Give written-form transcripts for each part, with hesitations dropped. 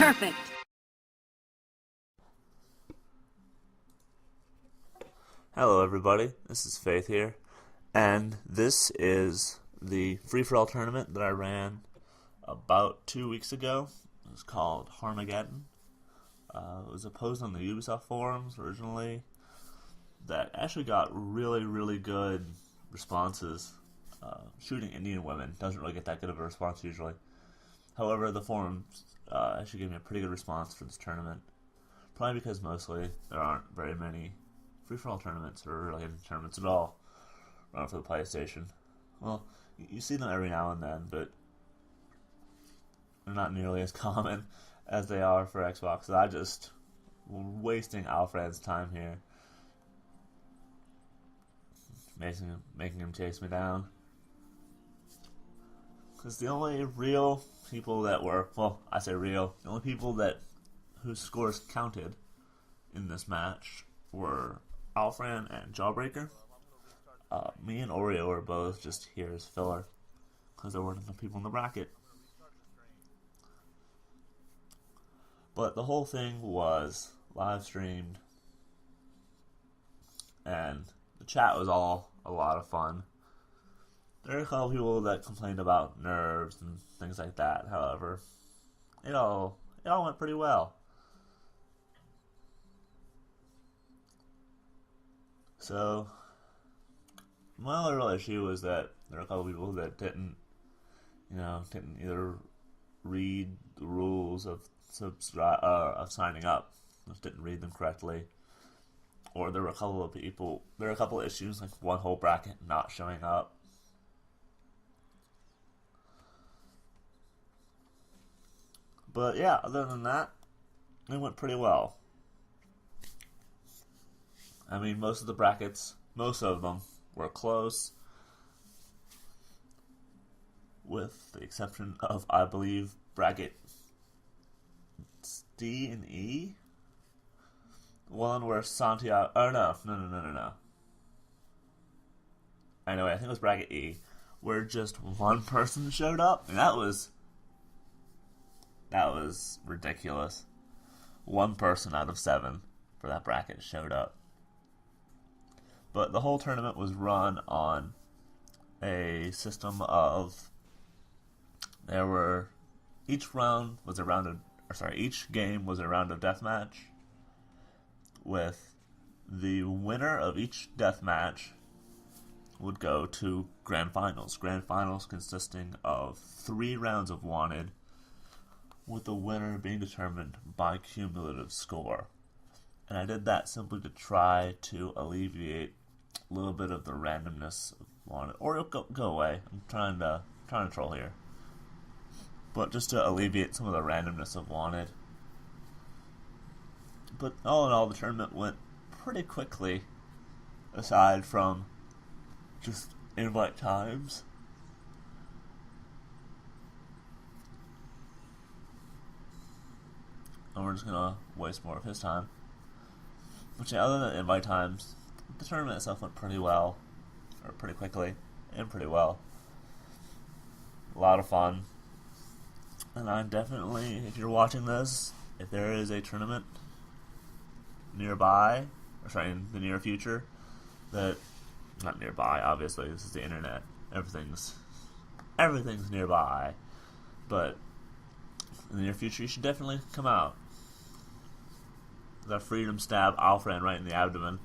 Perfect. Hello everybody, this is Faith here, and this is the free-for-all tournament that I ran about 2 weeks ago. It was called Harmageddon. It was posted on the Ubisoft forums originally that actually got really good responses. Shooting Indian women doesn't really get that good of a response usually. However, the forums actually gave me a pretty good response for this tournament. Probably because mostly there aren't very many free-for-all tournaments or really any tournaments at all run for the PlayStation. Well, you see them every now and then, but they're not nearly as common as they are for Xbox. So I just wasting Alfred's time here, making him chase me down. Because the only real people that were, well, I say real, the only people whose scores counted in this match were Alfran and Jawbreaker. Me and Oreo are both just here as filler because there weren't enough people in the bracket. But the whole thing was live streamed, and the chat was all a lot of fun. There are a couple people that complained about nerves and things like that. However, it all went pretty well. So, my only real issue was that there were a couple people that didn't either read the rules of signing up, just didn't read them correctly, or there were a couple of issues like one whole bracket not showing up. But yeah, other than that, it went pretty well. I mean, most of them were close, with the exception of, I believe, bracket D and E. One where Santiago... Oh, no. Anyway, I think it was bracket E, where just one person showed up, and that was ridiculous. One person out of 7 for that bracket showed up. But the whole tournament was run on a system of each game was a round of deathmatch, with the winner of each deathmatch would go to grand finals. Grand finals consisting of 3 rounds of wanted, with the winner being determined by cumulative score. And I did that simply to try to alleviate a little bit of the randomness of wanted. Or go away. I'm trying to troll here. But just to alleviate some of the randomness of wanted. But all in all, the tournament went pretty quickly, aside from just invite times. And we're just gonna waste more of his time. Which, other than invite times, the tournament itself went pretty well, or pretty quickly, and pretty well. A lot of fun. And I'm definitely, if you're watching this, if there is a tournament nearby, in the near future, not nearby, obviously, this is the internet, everything's nearby, but in the near future, you should definitely come out. That freedom stab Alfred right in the abdomen.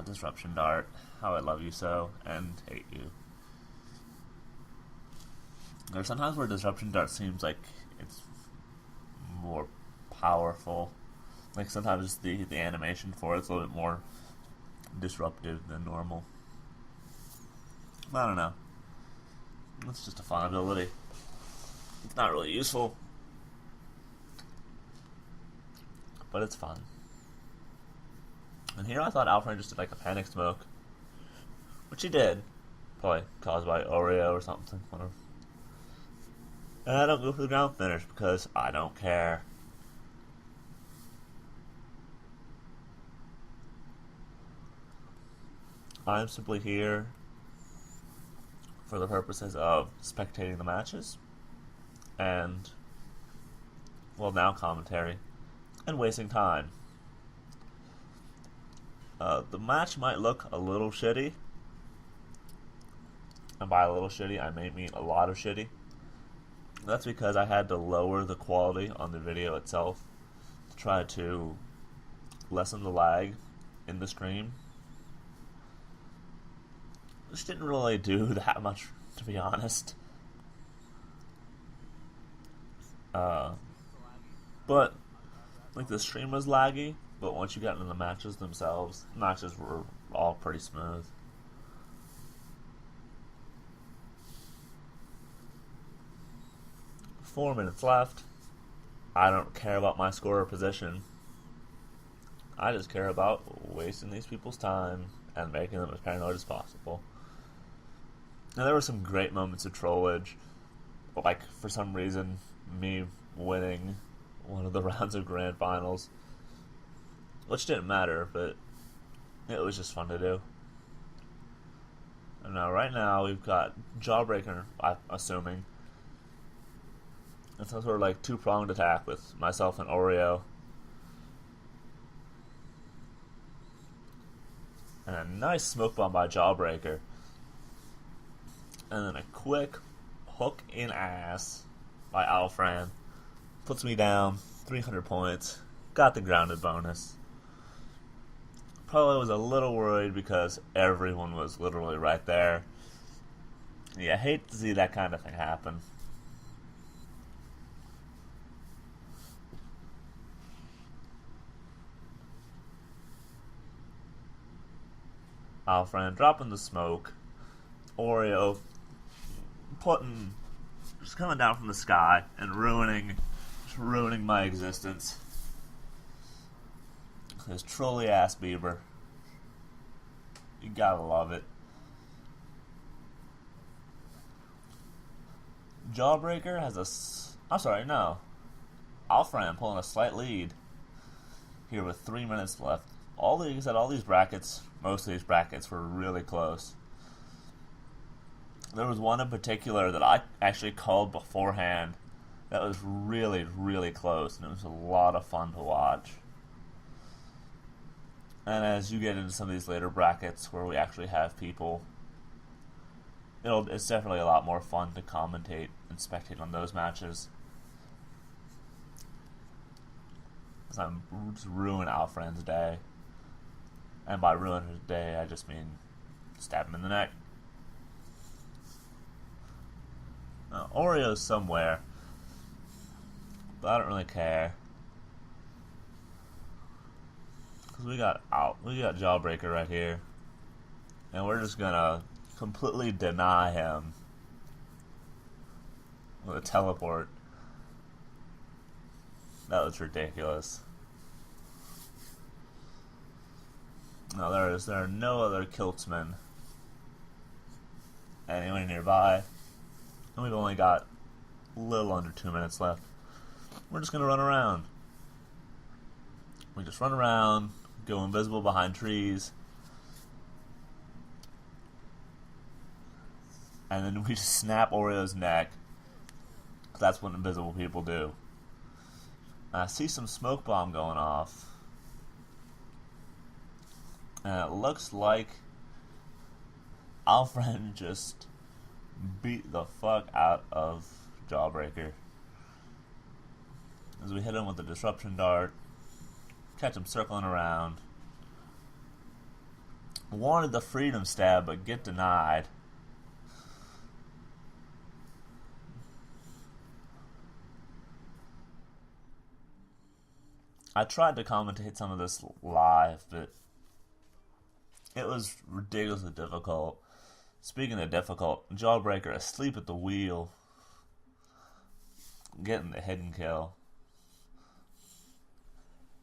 Disruption dart. How I love you so and hate you. There's sometimes where disruption dart seems like it's more powerful. Like sometimes the animation for it's a little bit more disruptive than normal. I don't know. It's just a fun ability. It's not really useful, but it's fun. And here I thought Alfred just did like a panic smoke, which he did, probably caused by Oreo or something. Whatever. And I don't go for the ground finish because I don't care. I'm simply here for the purposes of spectating the matches and, well, now commentary and wasting time. The match might look a little shitty, and by a little shitty I may mean a lot of shitty. That's because I had to lower the quality on the video itself to try to lessen the lag in the stream, which didn't really do that much, to be honest. But like, the stream was laggy, but once you got into the matches themselves, matches were all pretty smooth. Four minutes left. I don't care about my score or position. I just care about wasting these people's time and making them as paranoid as possible. Now, there were some great moments of trollage, like, for some reason, me winning one of the rounds of grand finals, which didn't matter, but it was just fun to do. And now, right now, we've got Jawbreaker, I'm assuming. It's some sort of like two-pronged attack with myself and Oreo. And a nice smoke bomb by Jawbreaker. And then a quick hook in ass by Alfran. Puts me down 300 points. Got the grounded bonus. Probably was a little worried because everyone was literally right there. Yeah, I hate to see that kind of thing happen. Alfran dropping the smoke. Oreo just coming down from the sky and ruining my existence. His trolly ass Bieber. You gotta love it. Jawbreaker has Alfran pulling a slight lead here with 3 minutes left. Most of these brackets were really close. There was one in particular that I actually called beforehand that was really, really close, and it was a lot of fun to watch. And as you get into some of these later brackets where we actually have people, it's definitely a lot more fun to commentate and spectate on those matches. Because I'm just ruining Alfran's day. And by ruin his day, I just mean stab him in the neck. Oreo's somewhere, but I don't really care. Because we got Jawbreaker right here. And we're just gonna completely deny him with a teleport. That was ridiculous. No, there are no other Kiltsmen anywhere nearby. And we've only got a little under 2 minutes left. We're just going to run around. We just run around, go invisible behind trees, and then we just snap Oreo's neck. That's what invisible people do. I see some smoke bomb going off. And it looks like Alfred just beat the fuck out of Jawbreaker. As we hit him with the disruption dart, catch him circling around. Wanted the freedom stab, but get denied. I tried to commentate some of this live, but it was ridiculously difficult. Speaking of difficult, Jawbreaker asleep at the wheel, getting the hidden kill,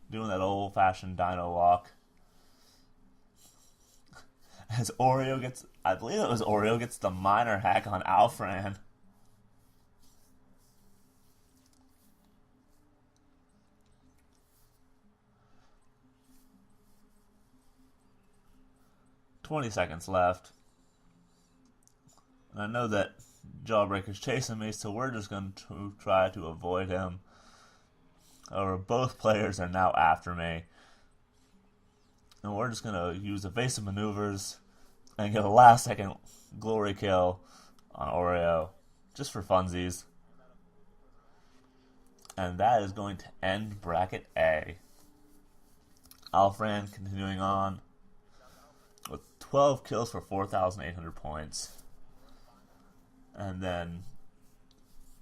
doing that old-fashioned dino walk. As I believe it was Oreo gets the minor hack on Alfran. "20 seconds left. And I know that Jawbreaker's chasing me, so we're just going to try to avoid him. Or both players are now after me. And we're just going to use evasive maneuvers and get a last second glory kill on Oreo, just for funsies. And that is going to end bracket A. Alfran continuing on with 12 kills for 4,800 points. And then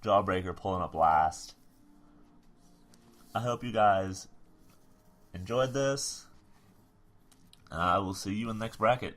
Jawbreaker pulling up last. I hope you guys enjoyed this, and I will see you in the next bracket.